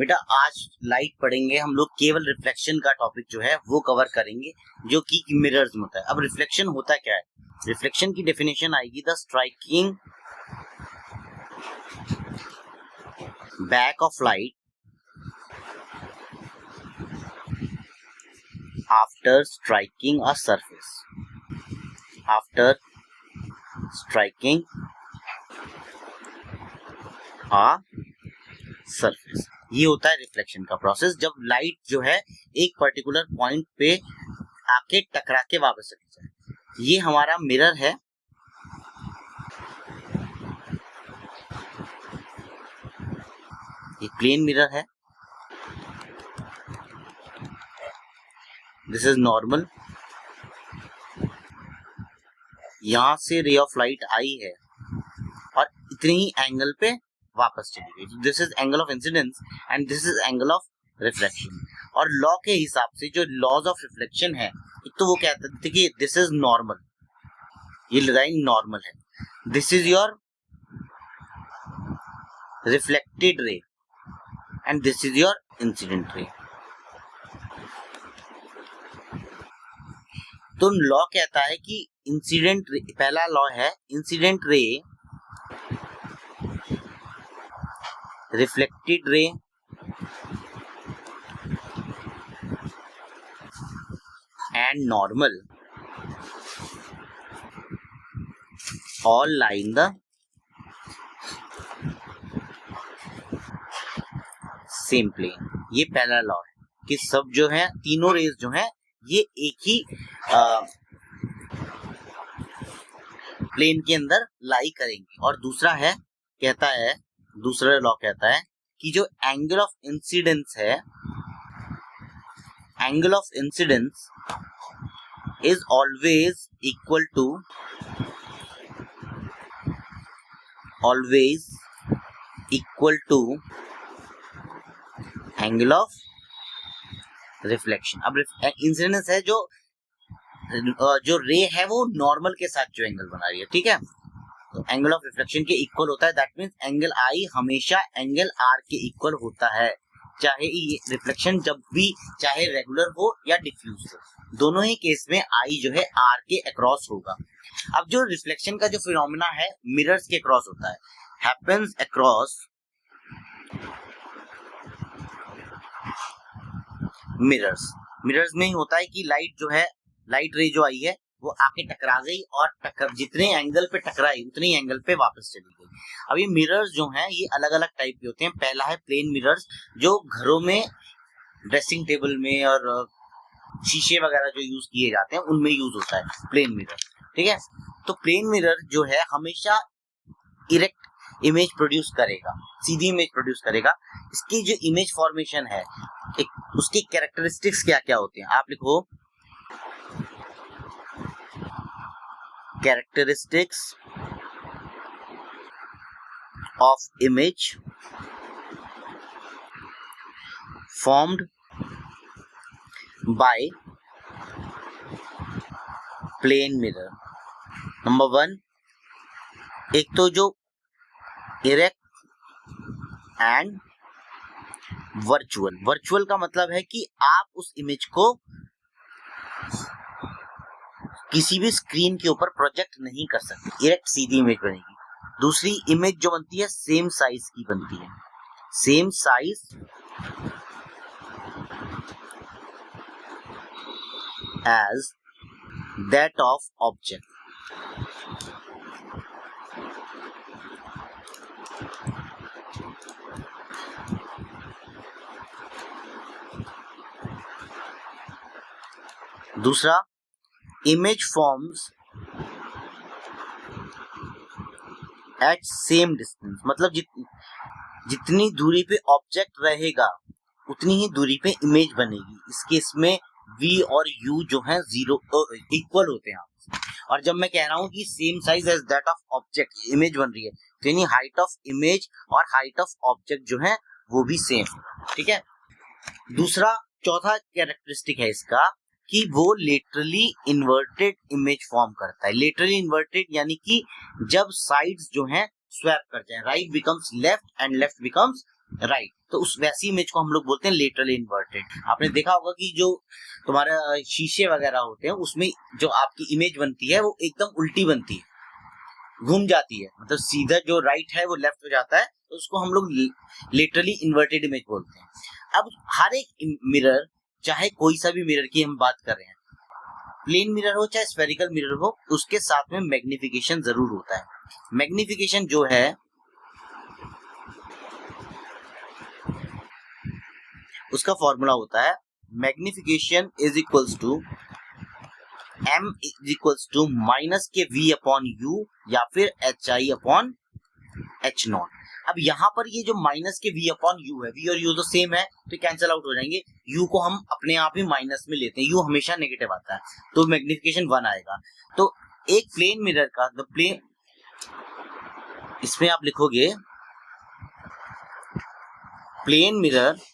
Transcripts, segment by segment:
बेटा आज लाइट पढ़ेंगे हम लोग, केवल रिफ्लेक्शन का टॉपिक जो है वो कवर करेंगे, जो कि मिरर्स में होता है। अब रिफ्लेक्शन होता क्या है? रिफ्लेक्शन की डेफिनेशन आएगी the striking back of light after striking a surface, after striking a surface. ये होता है रिफ्लेक्शन का प्रोसेस, जब लाइट जो है एक पर्टिकुलर पॉइंट पे आके टकरा के वापस चली जाए। ये हमारा मिरर है, ये प्लेन मिरर है, दिस इज नॉर्मल। यहां से रे ऑफ लाइट आई है और इतने ही एंगल पे वापस चली गई। This is angle of incidence and this is angle of reflection. और लॉ के हिसाब से जो लॉज ऑफ रिफ्लेक्शन है, एक तो वो कहते थे कि दिस इज नॉर्मल, ये लाइन नॉर्मल है, this is your reflected ray and this is your incident ray. तो लॉ कहता है कि इंसिडेंट रे, पहला लॉ है incident ray, reflected ray and normal all lie in the same plane। ये पहला लॉ है कि सब जो है, तीनों रेज जो है ये एक ही प्लेन के अंदर लाई करेंगे। और दूसरा है, कहता है, दूसरा लॉ कहता है कि जो एंगल ऑफ इंसिडेंस है, angle of incidence is always equal to angle of reflection। अब इंसिडेंस है जो रे है वो नॉर्मल के साथ जो एंगल बना रही है, ठीक है, तो एंगल ऑफ रिफ्लेक्शन के इक्वल होता है। दैट मीन्स एंगल आई हमेशा एंगल आर के इक्वल होता है, चाहे ये रिफ्लेक्शन जब भी चाहे रेगुलर हो या डिफ्यूज हो, दोनों ही केस में आई जो है आर के अक्रॉस होगा। अब जो रिफ्लेक्शन का जो फिनोमेना है मिरर्स के अक्रॉस होता है, हैपेंस अक्रॉस मिरर्स में ही होता है कि लाइट जो है, लाइट रे जो आई है वो आके टकरा गई और जितने एंगल पे टकराई उतने एंगल पे वापस चली गई। अब ये मिरर्स जो हैं ये अलग अलग टाइप के होते हैं। पहला है प्लेन मिरर्स, जो घरों में ड्रेसिंग टेबल में और शीशे वगैरह जो यूज किए जाते हैं उनमें यूज होता है प्लेन मिरर, ठीक है। तो प्लेन मिरर जो है हमेशा इरेक्ट इमेज प्रोड्यूस करेगा, सीधी इमेज प्रोड्यूस करेगा। इसकी जो इमेज फॉर्मेशन है, उसकी कैरेक्टरिस्टिक्स क्या क्या होते हैं, आप लिखो characteristics of image formed by plane mirror। Number 1, एक तो जो इरेक्ट एंड वर्चुअल का मतलब है कि आप उस इमेज को किसी भी स्क्रीन के ऊपर प्रोजेक्ट नहीं कर सकते, इरेक्ट सीधी इमेज बनेगी। दूसरी इमेज जो बनती है सेम साइज की बनती है, same size as that of object। दूसरा, image forms at same distance, मतलब जितनी दूरी पे ऑब्जेक्ट रहेगा उतनी ही दूरी पे इमेज बनेगी। इस केस में v और u जो है जीरो इक्वल होते हैं। और जब मैं कह रहा हूं कि same size as that of object, image बन रही है, तो यानी हाइट ऑफ इमेज और हाइट ऑफ ऑब्जेक्ट जो है वो भी सेम, ठीक है। दूसरा, चौथा कैरेक्टरिस्टिक है इसका कि वो लेटरली इन्वर्टेड इमेज फॉर्म करता है। लेटरली इन्वर्टेड यानी कि जब साइड्स जो हैं स्वैप करते हैं, right becomes left and left becomes right, तो उस वैसी इमेज को हम लोग बोलते हैं लेटरली इन्वर्टेड। आपने देखा होगा कि जो तुम्हारा शीशे वगैरह होते हैं उसमें जो आपकी इमेज बनती है वो एकदम उल्टी बनती है, घूम जाती है, मतलब सीधा जो राइट है वो लेफ्ट हो जाता है, तो उसको हम लोग लेटरली इन्वर्टेड इमेज बोलते हैं। अब हर एक मिरर, चाहे कोई सा भी मिरर की हम बात कर रहे हैं, प्लेन मिरर हो चाहे स्फेरिकल मिरर हो, उसके साथ में मैग्निफिकेशन जरूर होता है। मैग्निफिकेशन जो है उसका फॉर्मूला होता है magnification is equals to m is equals to minus के v अपॉन u या फिर hi अपॉन h नॉट। अब यहाँ पर ये जो माइनस के v अपॉन u है, v और u तो सेम है तो कैंसिल आउट हो जाएंगे, u को हम अपने आप ही माइनस में लेते हैं, u हमेशा नेगेटिव आता है तो मैग्निफिकेशन 1 आएगा। तो एक प्लेन मिरर का द प्लेन, इसमें आप लिखोगे plane mirror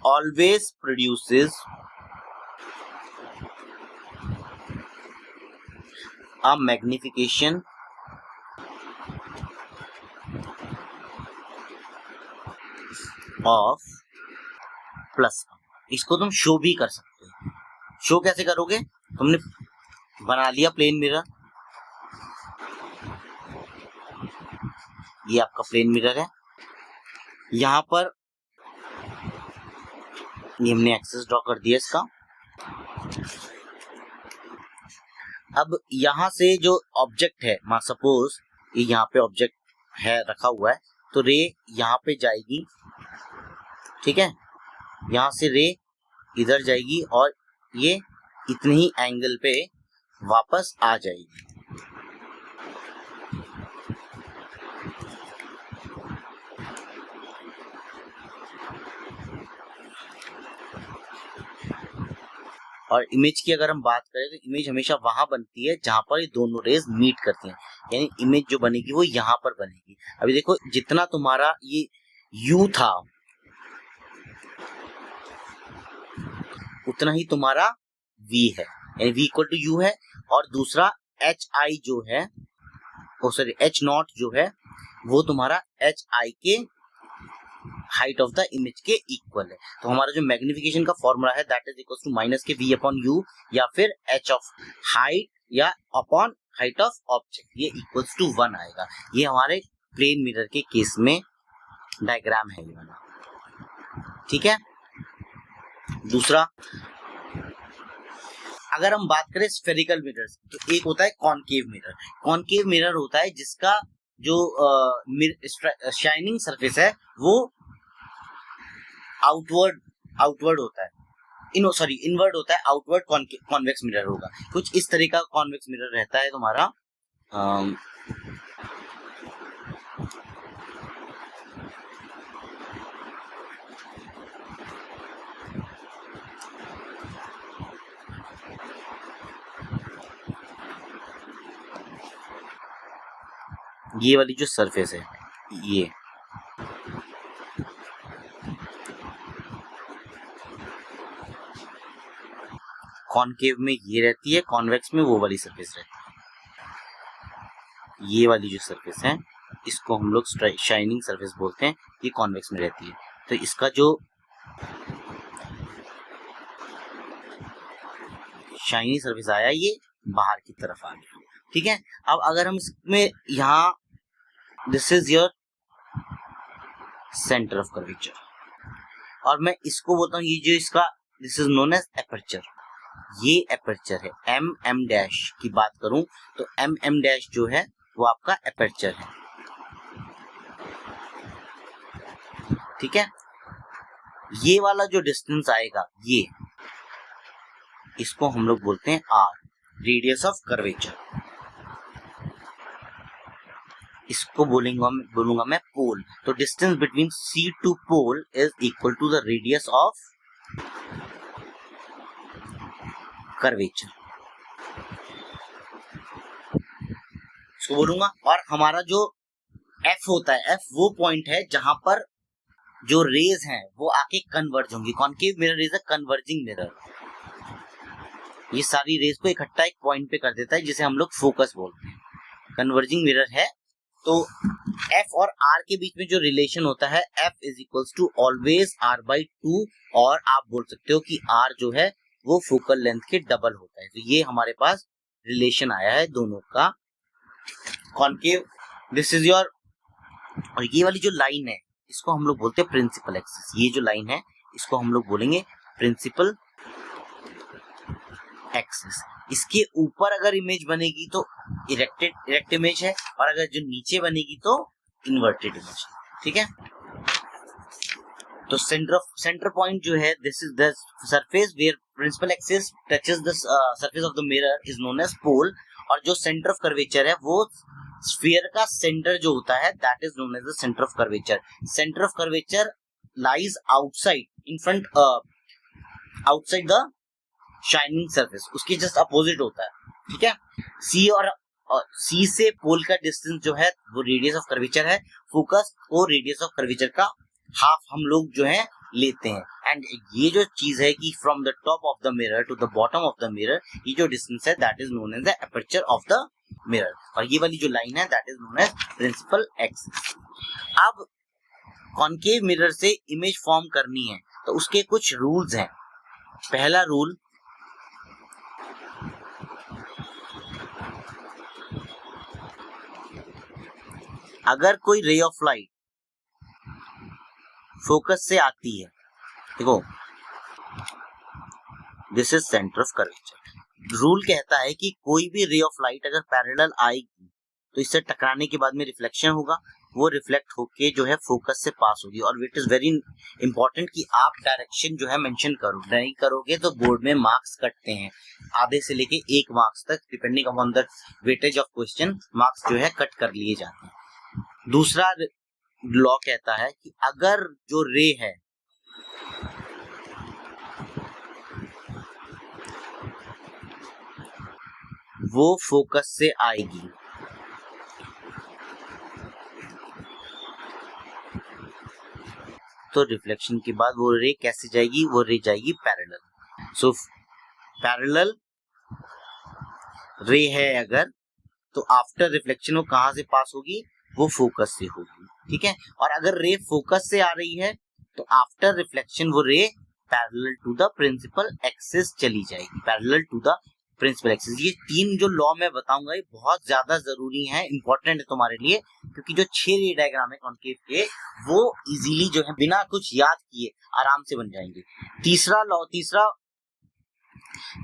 always produces a magnification of plus. इसको तुम शो भी कर सकते हो। शो कैसे करोगे? तुमने बना लिया प्लेन मिरर, ये आपका प्लेन मिरर है, यहां पर ये हमने एक्सेस ड्रॉ कर दिया इसका। अब यहां से जो ऑब्जेक्ट है, मान सपोज ये यहाँ पे ऑब्जेक्ट है रखा हुआ है, तो रे यहाँ पे जाएगी, ठीक है, यहाँ से रे इधर जाएगी और ये इतने ही एंगल पे वापस आ जाएगी। और इमेज की अगर हम बात करें तो इमेज हमेशा वहां बनती है जहां पर ये दोनों रेज मीट करती हैं, यानी इमेज जो बनेगी वो यहाँ पर बनेगी। अभी देखो जितना तुम्हारा ये U था उतना ही तुम्हारा V है, यानी V इक्वल टू U है, और दूसरा HI जो है, ओ सॉरी H नॉट जो है वो तुम्हारा HI के हाइट ऑफ द इमेज के इक्वल है। तो हमारा जो मैग्निफिकेशन का फॉर्मूला है that is equal to minus के V अपॉन U या फिर H ऑफ हाइट या अपॉन हाइट ऑफ ऑब्जेक्ट, ये इक्वल्स टू 1 आएगा। ये हमारे प्लेन मिरर के केस में डायग्राम है ये वाला, ठीक है। दूसरा, अगर हम बात करें स्फेरिकल मिरर्स, तो एक होता है कॉनकेव मिरर। कॉनकेव मिरर होता है जिसका जो शाइनिंग सरफेस है वो आउटवर्ड होता है, इनवर्ड होता है, आउटवर्ड कॉन्वेक्स मिरर होगा। कुछ इस तरह का कॉन्वेक्स मिरर रहता है तुम्हारा। ये वाली जो सरफेस है, ये कॉनकेव में ये रहती है, कॉन्वेक्स में वो वाली सरफेस रहती है। ये वाली जो सरफेस है इसको हम लोग शाइनिंग सरफेस बोलते हैं, ये कॉन्वेक्स में रहती है। तो इसका जो शाइनी सरफेस आया ये बाहर की तरफ आ गया, ठीक है। अब अगर हम इसमें यहाँ, this is your centre of curvature, और मैं इसको बोलता हूँ ये जो इसका, this is known as aperture, ये एपर्चर है। एम डैश की बात करूं तो एम डैश जो है वो आपका एपर्चर है, ठीक है। ये वाला जो डिस्टेंस आएगा ये, इसको हम लोग बोलते हैं आर, रेडियस ऑफ कर्वेचर। इसको बोलूंगा मैं पोल। तो distance between C to pole is equal to the radius of curvature, इसको बोलूंगा। और हमारा जो एफ होता है, एफ वो पॉइंट है जहां पर जो रेज हैं वो आके कन्वर्ज होंगी। Concave mirror is a converging mirror, ये सारी रेज को इकट्ठा एक पॉइंट पे कर देता है जिसे हम लोग फोकस बोलते हैं। कन्वर्जिंग मिरर है तो F और R के बीच में जो रिलेशन होता है F is equals to always R/2 और आप बोल सकते हो कि R जो है वो फोकल लेंथ के डबल होता है। तो ये हमारे पास रिलेशन आया है दोनों का कॉनकेव। दिस इज योर, और ये वाली जो लाइन है इसको हम लोग बोलते हैं प्रिंसिपल एक्सिस। ये जो लाइन है इसको हम लोग बोलेंगे प्रिंसिपल एक्सिस। इसके ऊपर अगर इमेज बनेगी तो इरेक्ट इमेज है, और अगर जो नीचे बनेगी तो इन्वर्टेड इमेज है। ठीक है, तो सेंटर पॉइंट जो है this is the surface where principal axis touches the surface of the mirror is known as pole, और जो सेंटर ऑफ कर्वेचर है वो स्फीयर का सेंटर जो होता है that is known as the centre of curvature. Centre of curvature lies outside in front outside the shining surface, उसके just opposite होता है। ठीक है, सी और सी से पोल का डिस्टेंस जो है वो रेडियस ऑफ कर्वेचर है। फोकस और रेडियस ऑफ कर्वेचर का हाफ हम लोग जो है लेते हैं। एंड ये जो चीज है कि from the top of the mirror to the bottom of the mirror, ये जो डिस्टेंस है that is known as the aperture of the mirror, और ये वाली जो लाइन है that is known as principal axis. अब कॉनकेव मिरर से इमेज फॉर्म करनी है तो उसके कुछ रूल्स हैं। पहला रूल, अगर कोई रे ऑफ लाइट फोकस से आती है, देखो this is centre of curvature. Rule कहता है कि कोई भी रे ऑफ लाइट अगर पैरेलल आएगी तो इससे टकराने के बाद में रिफ्लेक्शन होगा, वो रिफ्लेक्ट होके जो है फोकस से पास होगी। और इट इज वेरी इंपॉर्टेंट कि आप डायरेक्शन जो है मेंशन करो, नहीं करोगे तो बोर्ड में मार्क्स कटते हैं, आधे से लेके 1 मार्क्स तक depending upon the weightage of question marks जो है कट कर लिए जाते हैं। दूसरा लॉ कहता है कि अगर जो रे है वो फोकस से आएगी तो रिफ्लेक्शन के बाद वो रे कैसे जाएगी, वो रे जाएगी पैरेलल। सो पैरेलल रे है अगर, तो आफ्टर रिफ्लेक्शन वो कहां से पास होगी, वो फोकस से होगी। ठीक है, और अगर रे फोकस से आ रही है तो आफ्टर रिफ्लेक्शन वो ray parallel to the principal axis चली जाएगी, parallel to the principal axis. ये 3 जो लॉ मैं बताऊंगा ये बहुत ज्यादा जरूरी है, इंपॉर्टेंट है तुम्हारे लिए, क्योंकि जो 6 रे डायग्राम है कॉनकेव के वो इजीली जो है बिना कुछ याद किए आराम से बन जाएंगे। तीसरा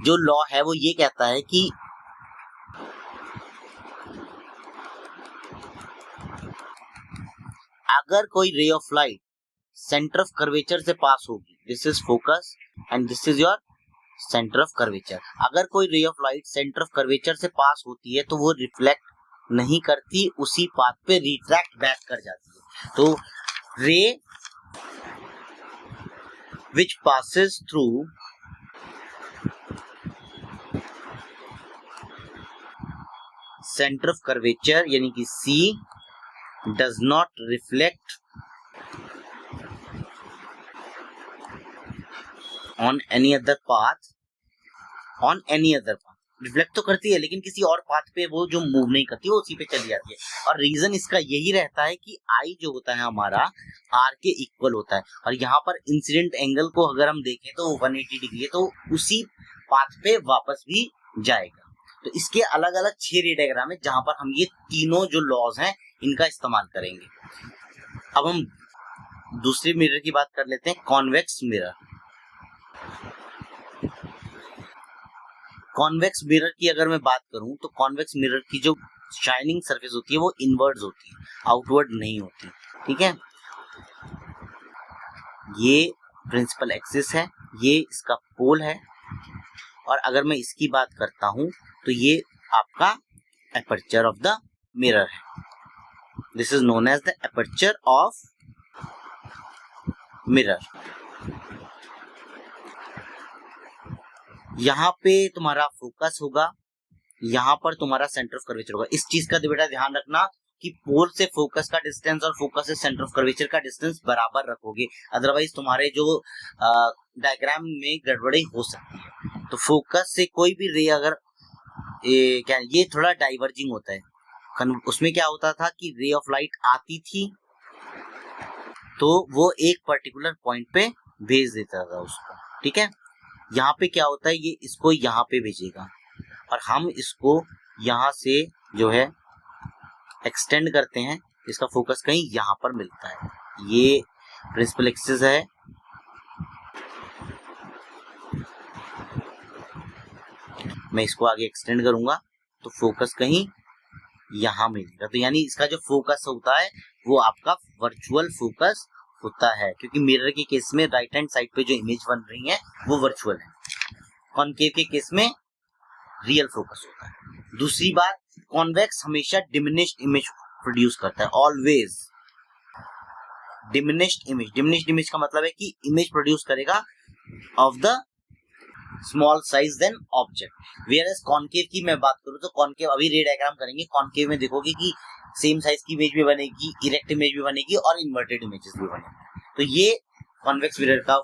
जो लॉ है वो ये कहता है कि अगर कोई रे of light centre of curvature से पास होगी, this is focus and this is your centre of curvature, अगर कोई रे of light centre of curvature से पास होती है तो वो रिफ्लेक्ट नहीं करती, उसी पाथ पे रिट्रैक्ट बैक कर जाती है। तो रे विच passes through centre of curvature यानी कि C does not reflect on any other path, reflect तो करती है लेकिन किसी और पाथ पे वो जो मूव नहीं करती, वो उसी पे चली जाती है। और रीजन इसका यही रहता है कि I जो होता है हमारा R के इक्वल होता है, और यहाँ पर इंसिडेंट एंगल को अगर हम देखें तो 180 डिग्री है, तो उसी पाथ पे वापस भी जाएगा। तो इसके अलग अलग 6 रे डायग्राम है जहां पर हम ये तीनों जो लॉज हैं इनका इस्तेमाल करेंगे। अब हम दूसरे मिरर की बात कर लेते हैं, कॉन्वेक्स मिरर। कॉन्वेक्स मिरर की अगर मैं बात करूं तो कॉन्वेक्स मिरर की जो शाइनिंग सरफेस होती है वो इनवर्ड्स होती है, आउटवर्ड नहीं होती। ठीक है, ये प्रिंसिपल एक्सिस है, ये इसका पोल है, और अगर मैं इसकी बात करता हूं तो ये आपका एपर्चर ऑफ द मिरर है। This is known as the aperture of mirror. यहाँ पे तुम्हारा फोकस होगा, यहाँ पर तुम्हारा सेंटर ऑफ कर्वेचर होगा। इस चीज का बेटा ध्यान रखना कि पोल से फोकस का डिस्टेंस और फोकस से सेंटर ऑफ कर्वेचर का डिस्टेंस बराबर रखोगे, अदरवाइज तुम्हारे जो डायग्राम में गड़बड़ी हो सकती है। तो फोकस से कोई भी रे अगर ये थोड़ा डाइवर्जिंग होता है, उसमें क्या होता था कि रे ऑफ लाइट आती थी तो वो एक पर्टिकुलर पॉइंट पे भेज देता था उसको, ठीक है। यहाँ पे क्या होता है, ये इसको यहाँ पे भेजेगा और हम इसको यहाँ से जो है एक्सटेंड करते हैं, इसका फोकस कहीं यहाँ पर मिलता है। ये प्रिंसिपल एक्सिस है, मैं इसको आगे एक्सटेंड करूंगा तो फोकस कहीं यहाँ मिलेगा। तो यानी इसका जो फोकस होता है वो आपका वर्चुअल फोकस होता है, क्योंकि मिरर के केस में राइट हैंड साइड पे जो इमेज बन रही है वो वर्चुअल है, कॉनकेव के केस में रियल फोकस होता है। दूसरी बात, कॉन्वेक्स हमेशा डिमिनिश्ड इमेज प्रोड्यूस करता है, always diminished image. Diminished image का मतलब है कि इमेज प्रोड्यूस करेगा of the small size than object. Whereas concave की मैं बात करूं तो कॉनकेव, अभी रे डायग्राम करेंगे, कॉनकेव में देखोगे कि सेम साइज की इमेज भी बनेगी, इरेक्ट इमेज भी बनेगी और इन्वर्टेड इमेजेस भी बनेगी। तो ये कॉन्वेक्स मिरर का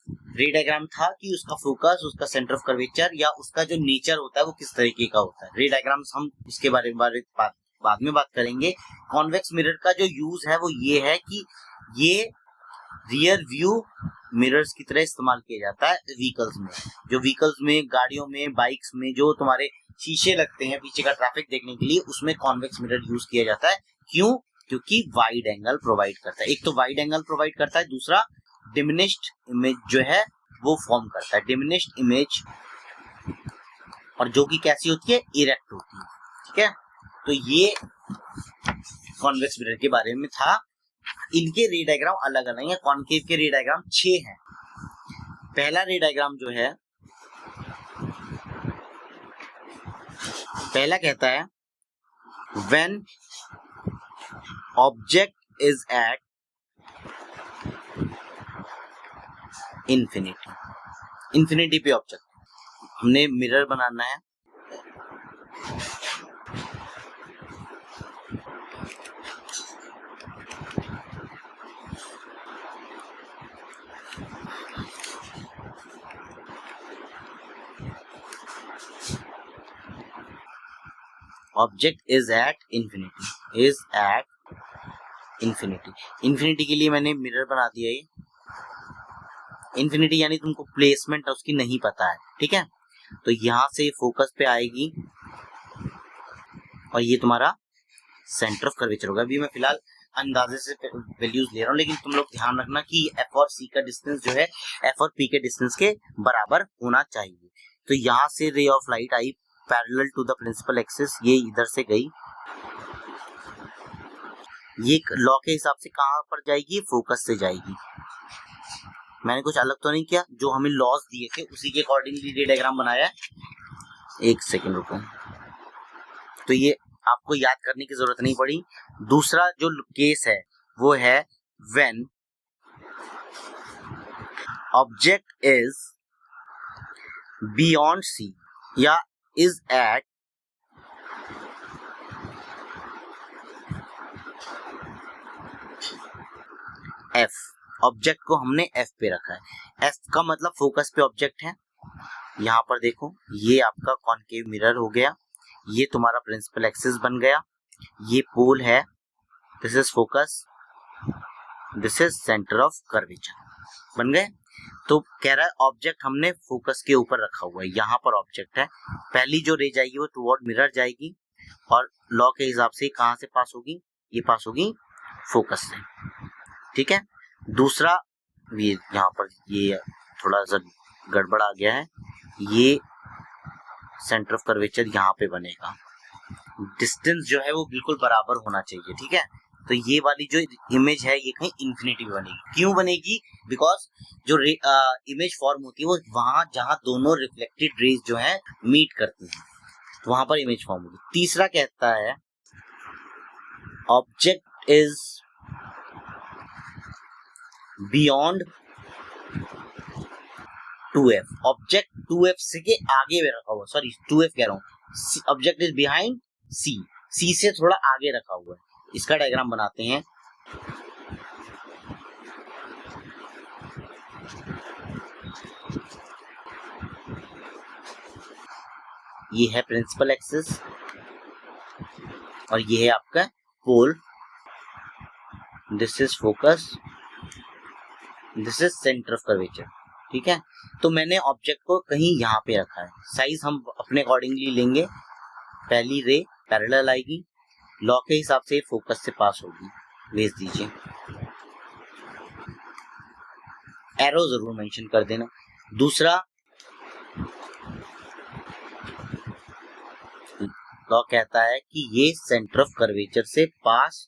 रे डायग्राम था कि उसका फोकस, उसका सेंटर ऑफ कर्वेचर या उसका जो नेचर होता है वो किस तरीके का होता है। रे डायग्राम्स हम इसके बारे में बाद में बात करेंगे। कॉन्वेक्स मिरर का जो यूज है वो ये है कि ये रियर व्यू मिरर्स की तरह इस्तेमाल किया जाता है व्हीकल्स में। जो व्हीकल्स में, गाड़ियों में, बाइक्स में जो तुम्हारे शीशे लगते हैं पीछे का ट्रैफिक देखने के लिए, उसमें कॉन्वेक्स मिरर यूज किया जाता है। क्यों? क्योंकि वाइड एंगल प्रोवाइड करता है। एक तो वाइड एंगल प्रोवाइड करता है, दूसरा डिमिनिश्ड इमेज जो है वो फॉर्म करता है। डिमिनिश्ड इमेज, और जो कि कैसी होती है, इरेक्ट होती है, ठीक है। तो ये कॉन्वेक्स मिरर के बारे में था। इनके रे डायग्राम अलग अलग हैं। कॉनकेव के रे डायग्राम 6 हैं। पहला रे डायग्राम जो है, पहला कहता है when object is at infinity. Infinity पे ऑब्जेक्ट, हमने मिरर बनाना है, object is at infinity, is at infinity. Infinity के लिए मैंने मिरर बना दिया। ये इंफिनिटी यानी तुमको प्लेसमेंट उसकी नहीं पता है, ठीक है। तो यहां से फोकस पे आएगी और ये तुम्हारा सेंटर ऑफ कर्वेचर होगा। अभी मैं फिलहाल अंदाजे से वैल्यूज ले रहा हूँ, लेकिन तुम लोग ध्यान रखना कि एफ और सी का डिस्टेंस जो है एफ और पी के डिस्टेंस के बराबर होना चाहिए। तो यहाँ से रे ऑफ लाइट आई parallel to the principal axis, ये इधर से गई, ये लॉ के हिसाब से कहाँ पर जाएगी, फोकस से जाएगी। मैंने कुछ अलग तो नहीं किया, जो हमें लॉस दिए थे उसी के अकॉर्डिंगली रे डायग्राम बनाया है। एक सेकेंड रुको। तो ये आपको याद करने की जरूरत नहीं पड़ी। दूसरा जो केस है वो है when object is beyond C या इज एट एफ। ऑब्जेक्ट को हमने एफ पे रखा है। एफ का मतलब फोकस पे ऑब्जेक्ट है। यहाँ पर देखो, ये आपका कॉनकेव मिरर हो गया, ये तुम्हारा प्रिंसिपल एक्सिस बन गया, ये पोल है, this is focus, this is centre of curvature, बन गए। तो कह रहा है ऑब्जेक्ट हमने फोकस के ऊपर रखा हुआ है, यहाँ पर ऑब्जेक्ट है। पहली जो रे जाएगी वो टुवर्ड मिरर जाएगी और लॉ के हिसाब से कहाँ से पास होगी, ये पास होगी फोकस से, ठीक है। दूसरा, ये यहाँ पर ये थोड़ा सा गड़बड़ आ गया है, ये सेंटर ऑफ कर्वेचर यहाँ पे बनेगा, डिस्टेंस जो है वो बिल्कुल बराबर होना चाहिए, ठीक है। तो ये वाली जो इमेज है ये कहीं इंफिनिटी में बनेगी। क्यों बनेगी? बिकॉज जो इमेज फॉर्म होती है वो वहां जहां दोनों रिफ्लेक्टेड रेज जो है मीट करती हैं, तो वहां पर इमेज फॉर्म होगी। तीसरा कहता है object is beyond 2f। Object 2f से के आगे में रखा हुआ, सॉरी 2f कह रहा हूँ, object is behind c, c से थोड़ा आगे रखा हुआ है। इसका डायग्राम बनाते हैं। ये है प्रिंसिपल एक्सिस, और ये है आपका pole, this is focus, this is centre of curvature. ठीक है, तो मैंने ऑब्जेक्ट को कहीं यहाँ पे रखा है, साइज हम अपने अकॉर्डिंगली लेंगे। पहली रे पैरेलल आएगी, लॉ के हिसाब से फोकस से पास होगी, भेज दीजिए। एरो जरूर मेंशन कर देना। दूसरा लॉ कहता है कि ये सेंटर ऑफ कर्वेचर से पास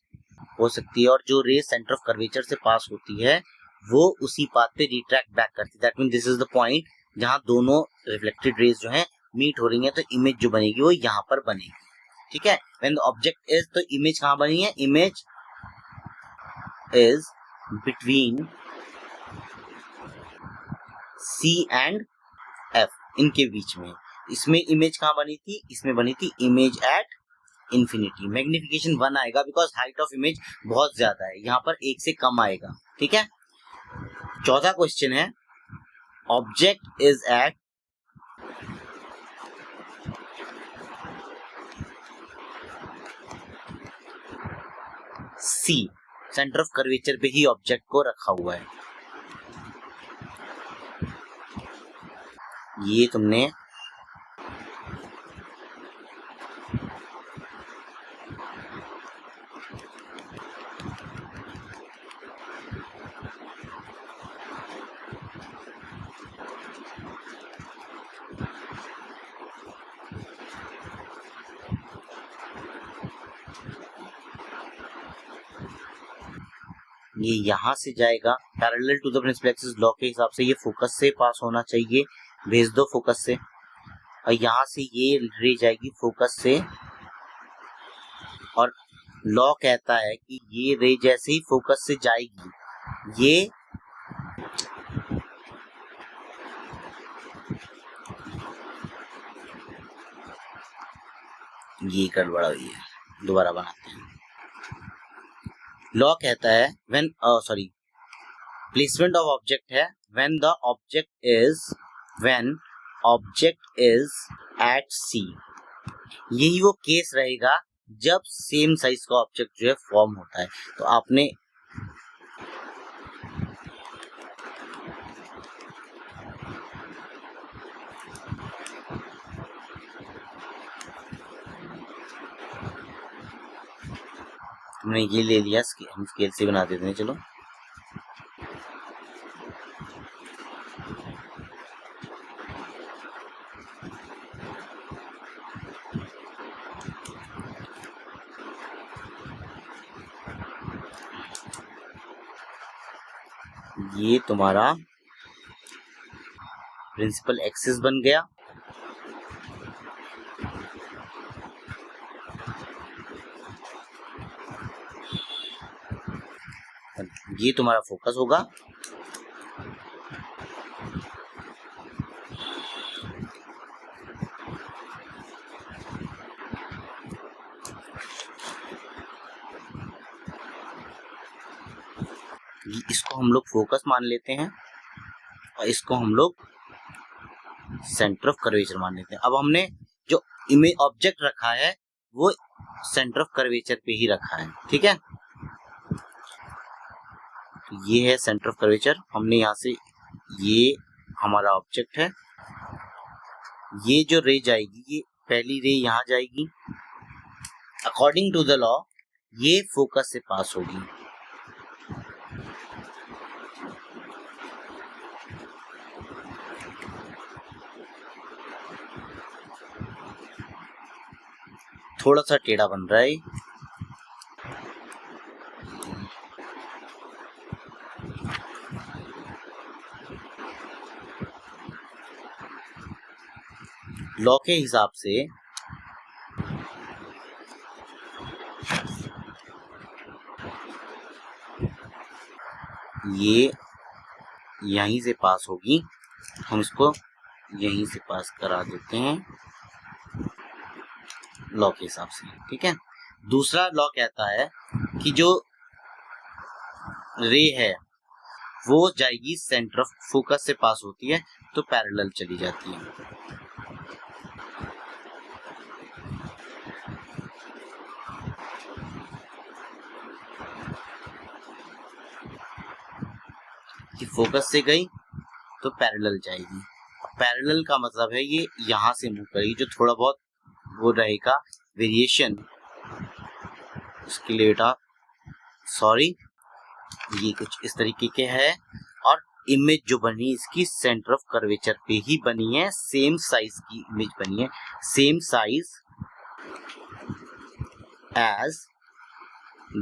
हो सकती है, और जो रे सेंटर ऑफ कर्वेचर से पास होती है वो उसी पाथ पे रिट्रैक्ट बैक करती है। That mean this is the point जहां दोनों रिफ्लेक्टेड रेज जो है मीट हो रही है, तो इमेज जो बनेगी वो यहाँ पर बनेगी। ठीक है, व्हेन द ऑब्जेक्ट इज, तो इमेज कहाँ बनी है, image is between C and F, इनके बीच में। इसमें इमेज कहाँ बनी थी, इसमें बनी थी इमेज एट इंफिनिटी। मैग्निफिकेशन 1 आएगा बिकॉज हाइट ऑफ इमेज बहुत ज्यादा है, यहाँ पर 1 से कम आएगा। ठीक है, चौथा क्वेश्चन है, object is at C, centre of curvature पे ही ऑब्जेक्ट को रखा हुआ है। ये तुमने ये यहाँ से जाएगा parallel to the principal axis, law के हिसाब से ये फोकस से पास होना चाहिए, भेज दो फोकस से। और यहाँ से ये रे जाएगी फोकस से, और लॉ कहता है कि ये रे जैसे ही फोकस से जाएगी, ये गड़बड़ हुई है, दोबारा बनाते हैं। लॉ कहता है व्हेन प्लेसमेंट ऑफ ऑब्जेक्ट है when object is at C, यही वो केस रहेगा जब सेम साइज का ऑब्जेक्ट जो है फॉर्म होता है। तो आपने हमने ये ले लिया, हम स्केल से बना देते हैं। चलो ये तुम्हारा प्रिंसिपल एक्सिस बन गया। ये तुम्हारा फोकस होगा। इसको हम लोग फोकस मान लेते हैं और इसको हम लोग सेंटर ऑफ कर्वेचर मान लेते हैं। अब हमने जो इमेज ऑब्जेक्ट रखा है वो सेंटर ऑफ कर्वेचर पे ही रखा है। ठीक है, ये है सेंटर ऑफ कर्वेचर। हमने यहाँ से, ये हमारा ऑब्जेक्ट है, ये जो रे जाएगी, ये पहली रे यहाँ जाएगी, अकॉर्डिंग टू द लॉ ये फोकस से पास होगी। थोड़ा सा टेढ़ा बन रहा है, लॉ के हिसाब से ये यहीं से पास होगी, हम इसको यहीं से पास करा देते हैं लॉ के हिसाब से। ठीक है, दूसरा लॉ कहता है कि जो रे है वो जाएगी सेंटर ऑफ फोकस से पास होती है तो पैरेलल चली जाती है। कि फोकस से गई तो पैरेलल जाएगी। पैरेलल का मतलब है ये यहाँ से मूव करेगी, जो थोड़ा बहुत वो रहेगा वेरिएशन, उसके लिए बेटा सॉरी, ये कुछ इस तरीके के है। और इमेज जो बनी इसकी सेंटर ऑफ कर्वेचर पे ही बनी है, सेम साइज की इमेज बनी है, same size as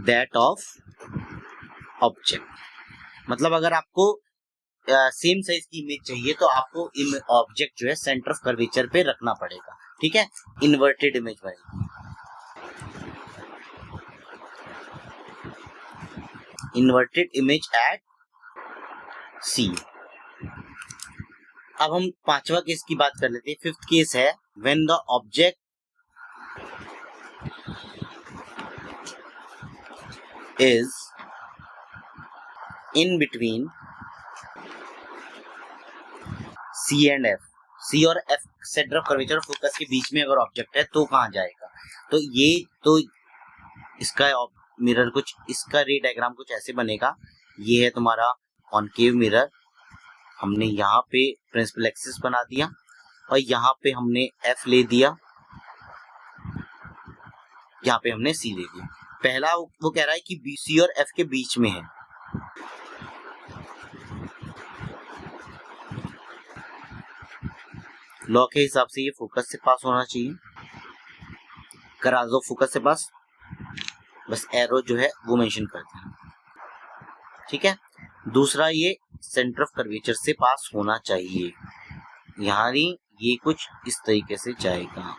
that of object. मतलब अगर आपको सेम साइज की इमेज चाहिए तो आपको ऑब्जेक्ट जो है सेंटर ऑफ कर्वेचर पे रखना पड़ेगा, ठीक है। इन्वर्टेड इमेज बनेगी, इन्वर्टेड इमेज एट सी। अब हम पांचवा केस की बात कर लेते हैं। फिफ्थ केस है when the object is in between C and F. C और एफ सेंटर ऑफ कर्वेचर और फोकस के बीच में अगर ऑब्जेक्ट है तो कहाँ जाएगा। तो ये तो इसका मिरर कुछ, इसका रे डायग्राम कुछ ऐसे बनेगा। ये है तुम्हारा कॉनकेव मिरर, हमने यहाँ पे प्रिंसिपल एक्सिस बना दिया और यहाँ पे हमने एफ ले दिया, यहाँ पे हमने सी ले दिया। पहला वो कह रहा है कि बी सी और एफ के बीच में है। लॉ के हिसाब से ये फोकस से पास होना चाहिए, करा दो फोकस से पास, बस एरो जो है वो मेंशन कर दिया, ठीक है। दूसरा ये सेंटर ऑफ कर्वेचर से पास होना चाहिए, यानी ये कुछ इस तरीके से जाएगा।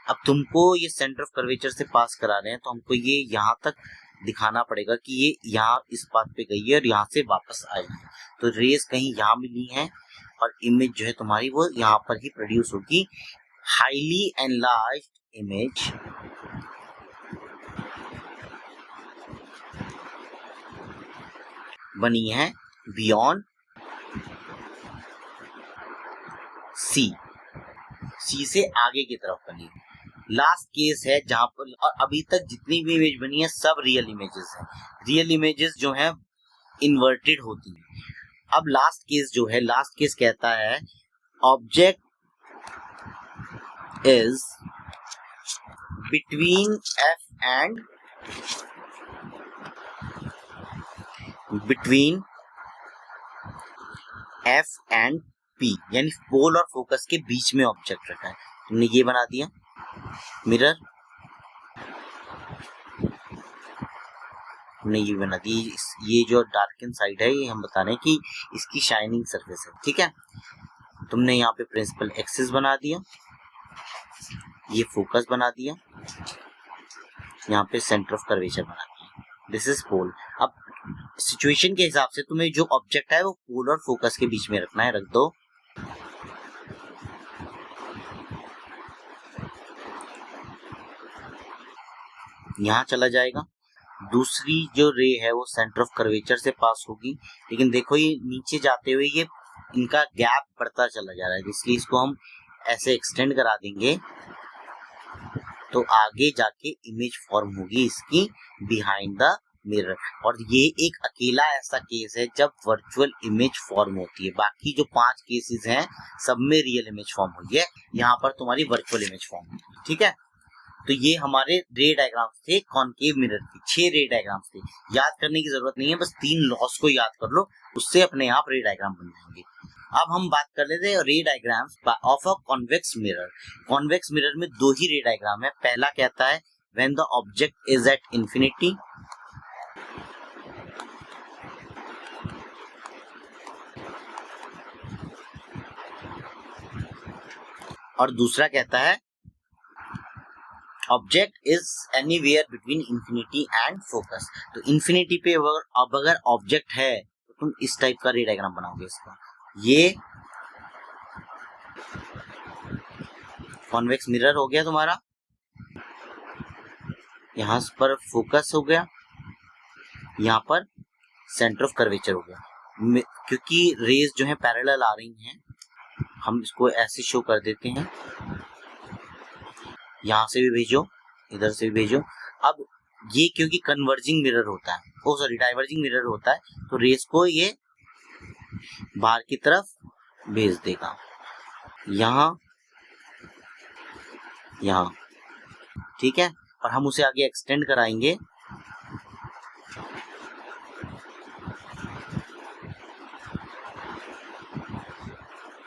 अब तुमको ये सेंटर ऑफ कर्वेचर से पास करा रहे हैं तो हमको ये यहाँ तक दिखाना पड़ेगा कि ये यहाँ इस पाथ पे गई है और यहाँ से वापस आई है। तो रेस कहीं यहाँ मिली है और इमेज जो है तुम्हारी वो यहाँ पर ही प्रोड्यूस होगी। हाईली एनलार्ज्ड इमेज बनी है बियॉन्ड सी, सी से आगे की तरफ बनी है। लास्ट केस है जहां पर, और अभी तक जितनी भी इमेज बनी है सब रियल इमेजेस हैं। रियल इमेजेस जो हैं इन्वर्टेड होती हैं। अब लास्ट केस जो है, लास्ट केस कहता है object is between F and P, यानी पोल और फोकस के बीच में ऑब्जेक्ट रखा है। तुमने ये बना दिया मिरर, हमने ये बना दी। ये जो डार्कन साइड है ये हम बता रहे हैं कि इसकी शाइनिंग सरफेस है, ठीक है। तुमने यहाँ पे प्रिंसिपल एक्सिस बना दिया, ये फोकस बना दिया, यहाँ पे सेंटर ऑफ कर्वेचर बना दिया, दिस इज पोल। अब सिचुएशन के हिसाब से तुम्हें जो ऑब्जेक्ट है वो पोल और फोकस के बीच में रखना है, रख दो। यहाँ चला जाएगा। दूसरी जो रे है वो सेंटर ऑफ कर्वेचर से पास होगी, लेकिन देखो ये नीचे जाते हुए ये इनका गैप बढ़ता चला जा रहा है, इसलिए इसको हम ऐसे एक्सटेंड करा देंगे तो आगे जाके इमेज फॉर्म होगी इसकी बिहाइंड द मिरर। और ये एक अकेला ऐसा केस है जब वर्चुअल इमेज फॉर्म होती है। बाकी जो 5 केसेस हैं सब में रियल इमेज फॉर्म हुई है, यहाँ पर तुम्हारी वर्चुअल इमेज फॉर्म हुई है, ठीक है। तो ये हमारे रे डायग्राम्स थे कॉनकेव मिरर की, 6 रे डायग्राम्स थे। याद करने की जरूरत नहीं है, बस 3 लॉस को याद कर लो, उससे अपने आप रे डायग्राम बन जाएंगे। अब हम बात कर लेते हैं रे diagrams of a convex mirror. Convex mirror में 2 ही रे डायग्राम है। पहला कहता है when the object is at infinity, और दूसरा कहता है object is anywhere between infinity and focus. तो इंफिनिटी पे अगर ऑब्जेक्ट है तो तुम इस टाइप का रे डायग्राम बनाओगे इसका। ये कॉन्वेक्स मिरर हो गया तुम्हारा, यहाँ पर फोकस हो गया, यहाँ पर सेंटर ऑफ कर्वेचर हो गया। क्योंकि रेज जो है पैरेलल आ रही हैं, हम इसको ऐसे शो कर देते हैं, यहाँ से भी भेजो, इधर से भी भेजो। अब ये क्योंकि कन्वर्जिंग मिरर होता है, डाइवर्जिंग मिरर होता है, तो रेस को ये बाहर की तरफ भेज देगा, यहाँ यहाँ, ठीक है। और हम उसे आगे एक्सटेंड कराएंगे,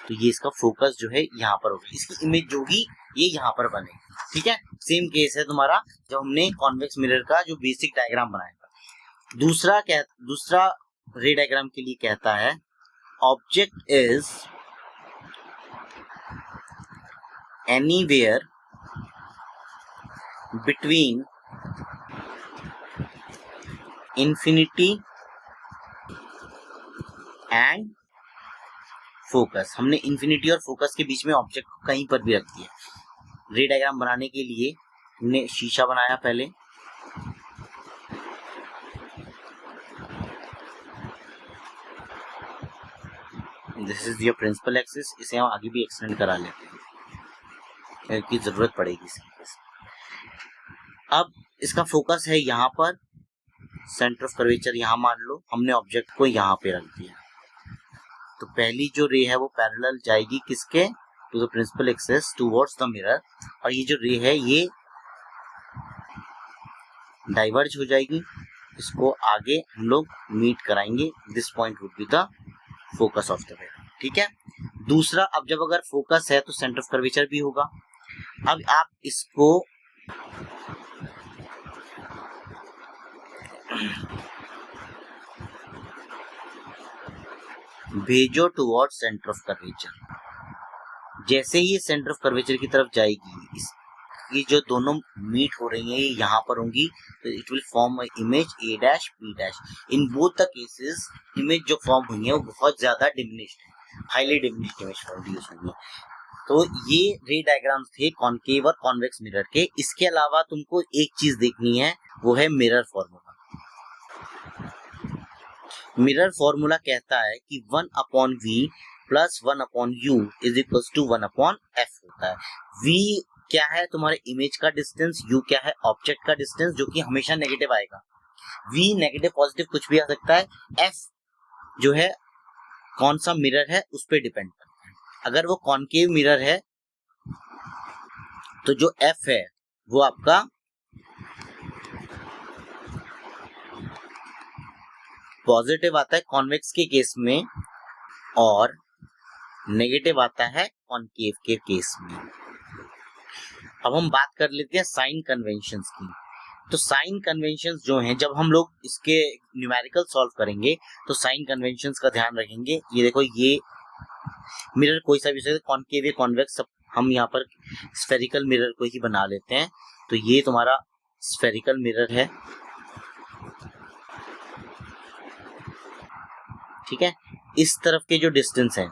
तो ये इसका फोकस जो है यहाँ पर होगा, इसकी इमेज जो होगी ये यहाँ पर बने, ठीक है। सेम केस है तुम्हारा जब हमने कॉन्वेक्स मिरर का जो बेसिक डायग्राम बनाया था। दूसरा रे डायग्राम के लिए कहता है object is anywhere between infinity and focus. हमने इंफिनिटी और फोकस के बीच में ऑब्जेक्ट को कहीं पर भी रख दिया। रे डायग्राम बनाने के लिए हमने शीशा बनाया पहले, this is your principal axis. इसे हम आगे भी एक्सटेंड करा लेते हैं क्योंकि जरूरत पड़ेगी इसकी। अब इसका फोकस है यहाँ पर, सेंटर ऑफ कर्वेचर यहाँ मान लो, हमने ऑब्जेक्ट को यहाँ पे रख दिया, तो पहली जो रे है वो पैरेलल जाएगी किसके, to the principal axis towards the mirror, और ये जो रे है ये डाइवर्ज हो जाएगी, इसको आगे हम लोग मीट कराएंगे, this point would be the focus of the mirror, ठीक है। दूसरा, अब जब अगर फोकस है तो सेंटर ऑफ कर्वेचर भी होगा। अब आप इसको भेजो टुवर्ड्स सेंटर ऑफ कर्वेचर। जैसे ही ये सेंटर ऑफ कर्वेचर की तरफ जाएगी, ये जो दोनों मीट हो रही हैं ये यहाँ पर होंगी, तो it will form image A dash B dash. In both the cases image जो फॉर्म हुई है वो बहुत ज्यादा डिमिनिश्ड है, हाईली डिमिनिश्ड इमेज प्रोड्यूस हुई है। तो ये रे डायग्राम्स थे कॉनकेव और कॉन्वेक्स मिरर के। इसके अलावा तुमको एक चीज देखनी है, वो है मिरर फॉर्मूला। मिरर फॉर्मूला कहता है कि 1/v plus 1/u is equal to 1/f होता है। v क्या है, तुम्हारे इमेज का डिस्टेंस, u क्या है, ऑब्जेक्ट का डिस्टेंस, जो कि हमेशा नेगेटिव आएगा। v नेगेटिव पॉजिटिव कुछ भी आ सकता है। f जो है कौन सा मिरर है उस पर डिपेंड करता है। अगर वो कॉनकेव मिरर है तो जो f है वो आपका पॉजिटिव आता है कॉन्वेक्स के केस में, और नेगेटिव आता है कॉनकेव के केस में। अब हम बात कर लेते हैं साइन कन्वेंशंस की। तो साइन कन्वेंशंस जो हैं, जब हम लोग इसके न्यूमेरिकल सॉल्व करेंगे तो साइन कन्वेंशंस का ध्यान रखेंगे। ये देखो, ये मिरर कोई सा भी हो सकता है, कॉनकेव या कॉन्वेक्स, सब हम यहाँ पर स्फेरिकल मिरर को ही बना लेते हैं। तो ये तुम्हारा स्फेरिकल मिरर है, ठीक है। इस तरफ के जो डिस्टेंस है,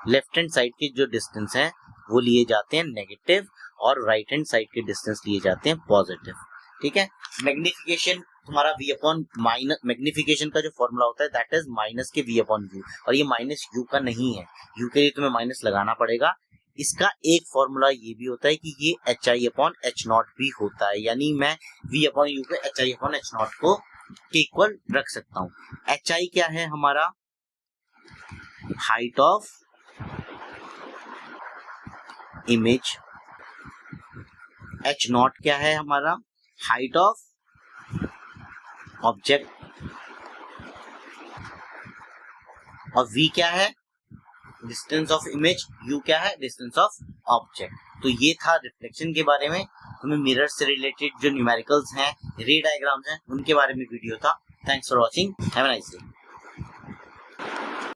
लेफ्ट हैंड साइड के जो डिस्टेंस है वो लिए जाते हैं नेगेटिव, और राइट हैंड साइड के डिस्टेंस लिए जाते हैं पॉजिटिव, ठीक है। मैग्निफिकेशन तुम्हारा v अपॉन माइनस, मैग्निफिकेशन का जो फॉर्मूला होता है दैट इज माइनस के v अपॉन u, और ये माइनस u का नहीं है, u के लिए तुम्हें माइनस लगाना पड़ेगा। इसका एक फॉर्मूला ये भी होता है कि ये hi अपॉन h नॉट भी होता है, यानी मैं v अपॉन u पे hi अपॉन h नॉट को इक्वल रख सकता हूँ। hi क्या है हमारा, height of image, h not क्या है हमारा, हाइट ऑफ ऑब्जेक्ट, और v क्या है, डिस्टेंस ऑफ इमेज, u क्या है, डिस्टेंस ऑफ ऑब्जेक्ट। तो ये था रिफ्लेक्शन के बारे में। तुम्हें मिरर से रिलेटेड जो न्यूमेरिकल्स हैं, रे डायग्राम्स हैं, उनके बारे में वीडियो था। Thanks for watching, have a nice day.